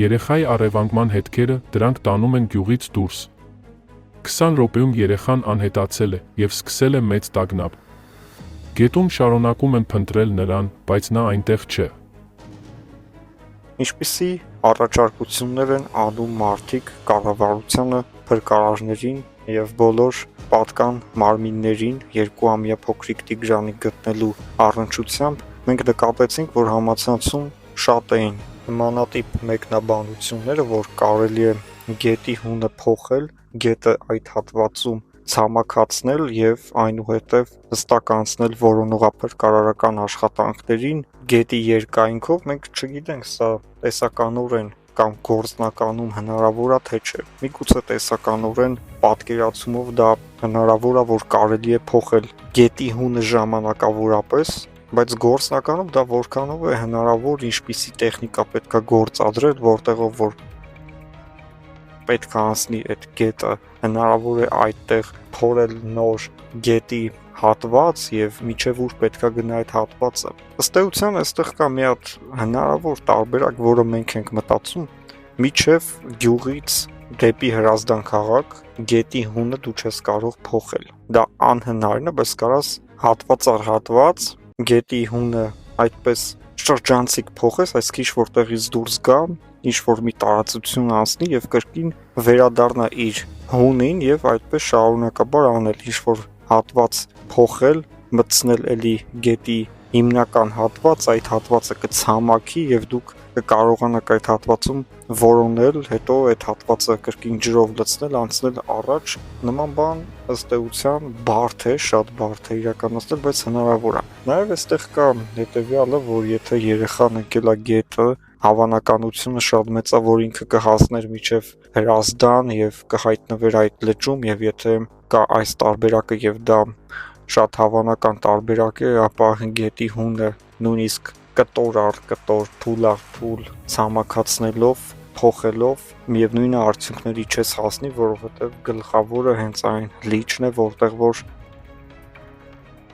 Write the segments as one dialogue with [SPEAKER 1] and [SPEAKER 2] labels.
[SPEAKER 1] Երեխայի առևանգման հետքերը դրանք տանում են գյուղից դուրս։ 20 րոպեում երեխան անհետացել է և սկսել է մեծ տագնապ։ Գետում շարունակում են փնտրել նրան, բայց նա այնտեղ չէ։
[SPEAKER 2] Ինչպիսի առաջարկություններ են անում մարդիկ կառավարությանը, փրկարարներին և բոլոր պատկան մարմիններին 2-ամյա փոքրիկ տիգրանին գտնելու առնչությամբ, մենք նկատեցինք, որ համացանցում շատ էին նմանատիպ մեկնաբանությունները, որ կարելի է գետի հունը փոխել, գետը այդ հատվածում ցամաքացնել եւ այնուհետեւ հստականացնել որոնողափրկարարական աշխատանքներին գետի երկայնքով։ Մենք չգիտենք սա տեսականորեն կամ գործնականում հնարավոր է թե չէ։ Միգուցե տեսականորեն պատկերացումով դա հնարավոր է, որ կարելի է փոխել գետի հունը ժամանակավորապես, բայց գործնականում դա որքանով է հնարավոր, ինչպիսի տեխնիկա պետք է գործադրել, որտեղով որ պետք է անցնի այդ գետը, հնարավոր է այդտեղ փորել նոր գետի հատված եւ միջև ուր պետք է գնա այդ հատվածը։ Ըստ էության այստեղ կա մի հատ հնարավոր տարբերակ, որը մենք ենք մտածում, միջև գյուղից դեպի Հրազդան քաղաք գետի հունը դու չես կարող փոխել։ Դա անհնարին է, բայց կարաս հատված առ հատված գետի հունը այդպես շրջանցիկ փոխես, այսինքն ինչ որտեղից դուրս գա, ինչ որ մի տարածություն անցնի եւ կրկին վերադառնա իր հունին եւ այդպես շարունակաբար անել, ինչ որ հատված փոխել, մտցնել էլի գետի հիմնական հատված, այդ հատվածը կցամաքի եւ դուք կկարողանաք այդ հատվածում որոնել, հետո այդ հատվածը կրկին ջրով լցնել, անցնել առաջ։ Նման բան ըստ էության բարդ է, շատ բարդ է իրականացնել, բայց հնարավոր է։ Նաեւ այստեղ կա հետեւյալը, որ եթե երեխան ընկել է գետը, հավանականությունը շատ մեծ է, որ ինքը կհասներ մինչև Հրազդան եւ կհայտնվեր այդ լճում, եւ եթե կա այս տարբերակը եւ դա շատ հավանական տարբերակ է, ապա գետի հունը նույնիսկ կտոր առ կտոր, փուլ առ փուլ ցամաքացնելով, փոխելով միևնույն արդյունքների չես հասնի, որովհետեւ գլխավորը հենց այն լիճն է, որտեղ որ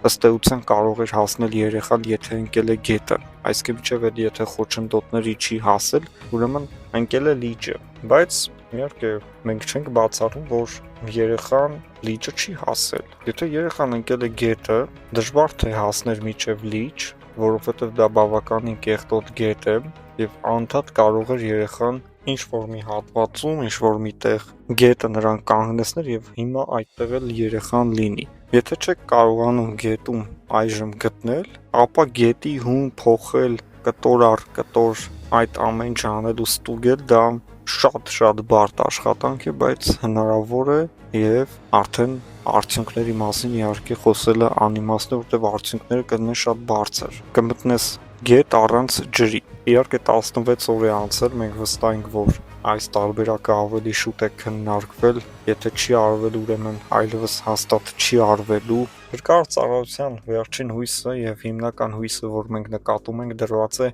[SPEAKER 2] ըստ էության կարող էր հասնել երեխան, եթե ընկել է գետը, այսինքն մինչև այդ եթե խոչընդոտների չի հասել, ուրեմն ընկել է լիճը, բայց իհարկե մենք չենք բացառում, որ երեխան լիճը չի հասել։ Եթե երեխան ընկել է գետը, դժվար թե հասներ մինչև լիճ, որովհետև դա բավականին կեղտոտ գետ է եւ անդադ կարող էր երեխան ինչ որ մի հատվածում, ինչ որ միտեղ գետը նրան կանգնեցներ եւ հիմա այդտեղ էլ երեխան լինի։ Եթե չեք կարողանում գետում այժմ գտնել, ապա գետի հուն փոխել կտոր առ կտոր այդ ամեն ինչ անել ու ստուգել դա շատ բարդ աշխատանք է, բայց հնարավոր է եւ արդեն արդյունքների մասին իհարկե խոսելը անիմաստ է, որտեղ արդյունքները կլինեն շատ բարձր։ Կմտնես գետ առանց ջրի։ Իհարկե 16 օր է անցել, մենք վստահ ենք, որ այս տարբերակը ավելի շուտ է քննարկվել, եթե չի արվել, ուրեմն այլևս հաստատ չի արվելու։ Երկար ծառայության վերջին հույսը եւ հիմնական հույսը, որ մենք նկատում ենք, դրված է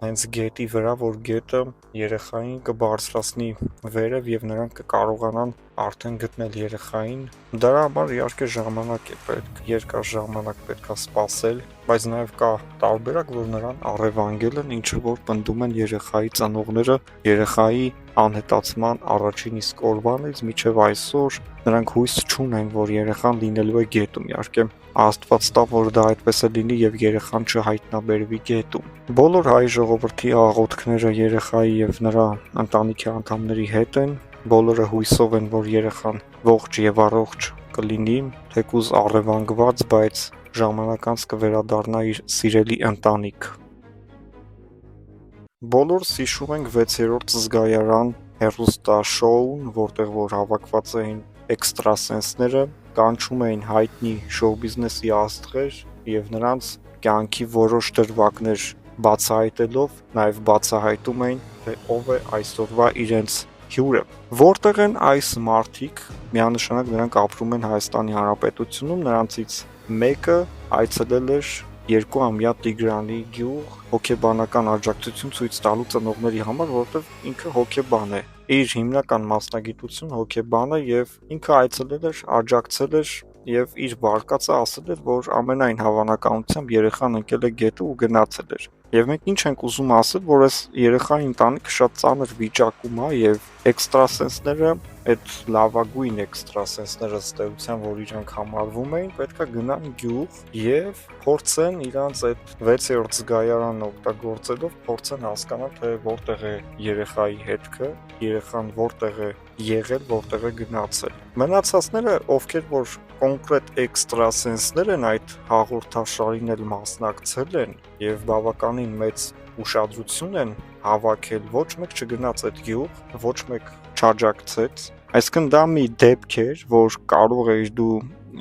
[SPEAKER 2] հենց գետի վրա, որ գետը երեխային կբարձրացնի վերև եւ նրանք կկարողանան արդեն գտնել երեխային։ Դրա համար իհարկե ժամանակ է պետք, երկար ժամանակ պետք է սպասել, բայց նաեւ կա տարբերակ, որ նրան առևանգել են, ինչը որ պնդում են երեխայի ծնողները երեխայի անհետացման առաջին իսկ օրվանից մինչև այսօր նրանք հույս չունեն, որ երեխան լինելու է գետում։ Իհարկե Աստված տա, որ դա այդպես է լինի եւ երեխան չհայտնաբերվի գետում։ Բոլոր հայ ժողովրդի աղոթքները երեխայի եւ նրա ընտանիքի անդամների հետ են։ Բոլորը հույսով են, որ երեխան ողջ եւ առողջ կլինի, թեկուզ առևանգված, բայց ժամանակ անց կվերադառնա իր սիրելի ընտանիք։ Բոլորս հիշում ենք 6-րդ զգայարան հեռուստաշոուն, որտեղ որ հավաքված էին էքստրասենսները, կանչում էին հայտնի շոու բիզնեսի աստղեր եւ նրանց կյանքի որոշ դրվագներ բացահայտելով նաեւ բացահայտում էին, թե ով է այսօրվա իրենց հյուրը։ Որտեղ են այս մարդիկ, միանշանակ նրանք ապրում են Հայաստանի Հանրապետությունում, նրանցից մեկը այցելել էր 2-ամյա Տիգրանի գյուղ հոգեբանական աջակցություն ցույց տալու ծնողների համար, որովհետև ինքը հոգեբան է։ Իր հիմնական մասնագիտությունը հոգեբան է եւ ինքը այցելել էր, աջակցել էր եւ իր վարկածը ասել էր, որ ամենայն հավանականությամբ երեխան ընկել է գետը ու գնացել էր։ Եվ մենք ինչ ենք ուզում ասել, որ այս երեխայի ընտանիքը շատ ծանր վիճակում է եւ էքստրասենսները, այդ լավագույն էքստրասենսները ըստեյության, որ իրանք համարվում էին, պետքա գնան գյուղ եւ փորձեն իրանց այդ 6-րդ զգայարանը օգտագործելով փորձեն հասկանալ, թե որտեղ է երեխայի հետքը, երեխան որտեղ է եղել, որտեղ է գնացել։ Մնացածները, ովքեր որ կոնկրետ էքստրասենսներ են այդ հաղորդաշարին էլ մասնակցել են եւ բավականին մեծ ուշադրություն են հավաքել, ոչ մեկ չգնաց այդ գյուղ, ոչ մեկ չաջակցեց։ Այսինքն դա մի դեպք էր, որ կարող էր դու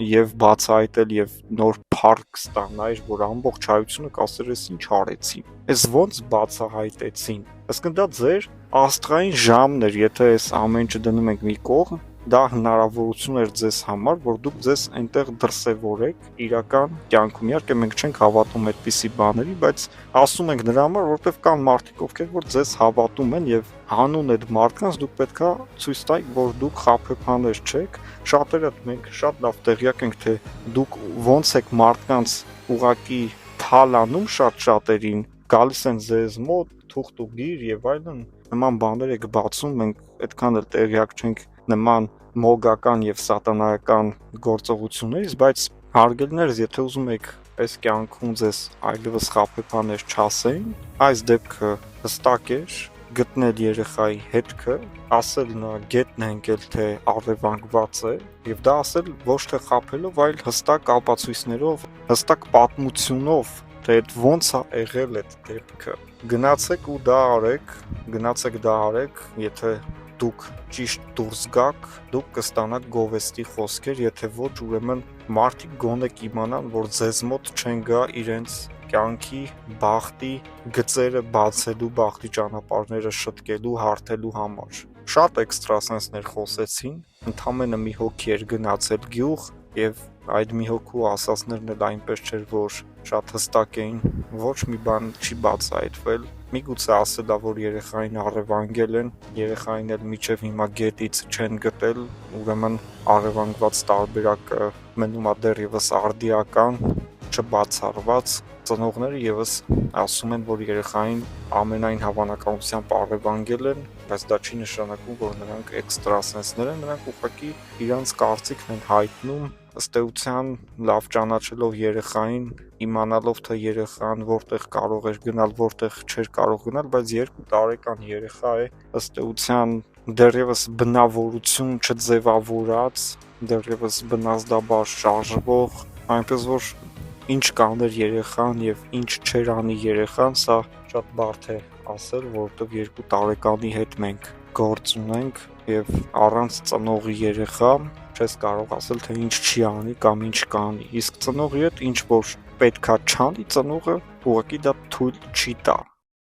[SPEAKER 2] եւ բացահայտել եւ նոր փառք ստանայր, որ ամբողջ հայությունը կասեր էս ինչ արեցին։ Էս ոնց բացահայտեցին։ Այսինքն դա ձեր աստղային ժամն էր, եթե այս ամեն ինչը դնում ենք մի կողմ, դա հնարավորություն էր ձեզ համար, որ դուք ձեզ այնտեղ դրսևորեք իրական կյանքում։ Իհարկե մենք չենք հավատում այդպիսի բաների, բայց ասում ենք նրա համար, որովհետև կան մարդիկ, ովքեր որ ձեզ հավատում են եւ հանուն այդ մարդկանց դուք պետքա ցույց տայք, որ դուք խաբեբաներ չեք։ Շատերը մենք շատ լավ տեղյակ ենք, թե դուք ոնց եք մարդկանց ուղակի թալանում շատերին, գալիս են ձեզ մոտ, թուղթ ու գիր եւ այլն, նման բաներ եք բացում, մենք այդքան էլ տեղյակ չենք նման մոգական եւ սատանայական գործողություններից, բայց հարգելիներս, եթե ուզում եք այս կյանքում ձեզ այլևս խաբեբաներ չասեն, այս դեպքը հստակ էր, գտնել երեխայի հետքը, ասել նա գետն է ընկել, թե առևանգված է, եւ դա ասել ոչ թե խաբելով, այլ հստակ ապացույցներով, հստակ պատմությունով, թե ոնց է եղել այդ դեպքը։ Գնացեք ու դա արեք, եթե դուք ճիշտ դուրս գաք, դուք կստանաք գովեստի խոսքեր, եթե ոչ, ուրեմն մարդիկ գոնե կիմանան, որ ձեզ մոտ չեն գա իրենց կյանքի բախտի գծերը բացելու, բախտի ճանապարհները շտկելու, հարթելու համար։ Շատ էքստրասենսներ խոսեցին, ընդամենը մի հոգի էր գնացել գյուղ եւ այդ մի հոգու ասածներն էլ այնպես չէր, որ շատ հստակ էին, ոչ մի բան չի բացահայտվել։ Միգուցե ասելա, որ երեխային առևանգել են, երեխային էլ միջև հիմա գետից չեն գտել, ուրեմն առևանգված տարբերակը մնում է դեռևս արդիական, չբացառված։ Ծնողները եւս ասում են, որ երեխային ամենայն հավանականությամբ առևանգել են, բայց դա չի նշանակում, որ նրանք էքստրասենսներ են, նրանք ուղղակի իրանց կարծիքն են հայտնում, ըստ էության լավ ճանաչելով երեխային, իմանալով թե երեխան որտեղ կարող էր գնալ, որտեղ չէր կարող գնալ, բայց 2 տարեկան երեխա է, ըստ էության դեռևս բնավորություն չձևավորած, դեռևս բնազդաբար շարժվող, այնպես որ ինչ կաներ երեխան եւ ինչ չէր անի երեխան, սա շատ բարդ է ասել, որովհետեւ 2 տարեկանի հետ մենք գործ ունենք եւ առանց ծնողի երեխա չես կարող ասել, թե ինչ չի անի կամ ինչ կանի։ Իսկ ծնողի հետ ինչ որ պետքա չանի, ծնողը ուղղակի դա թույլ չի տա։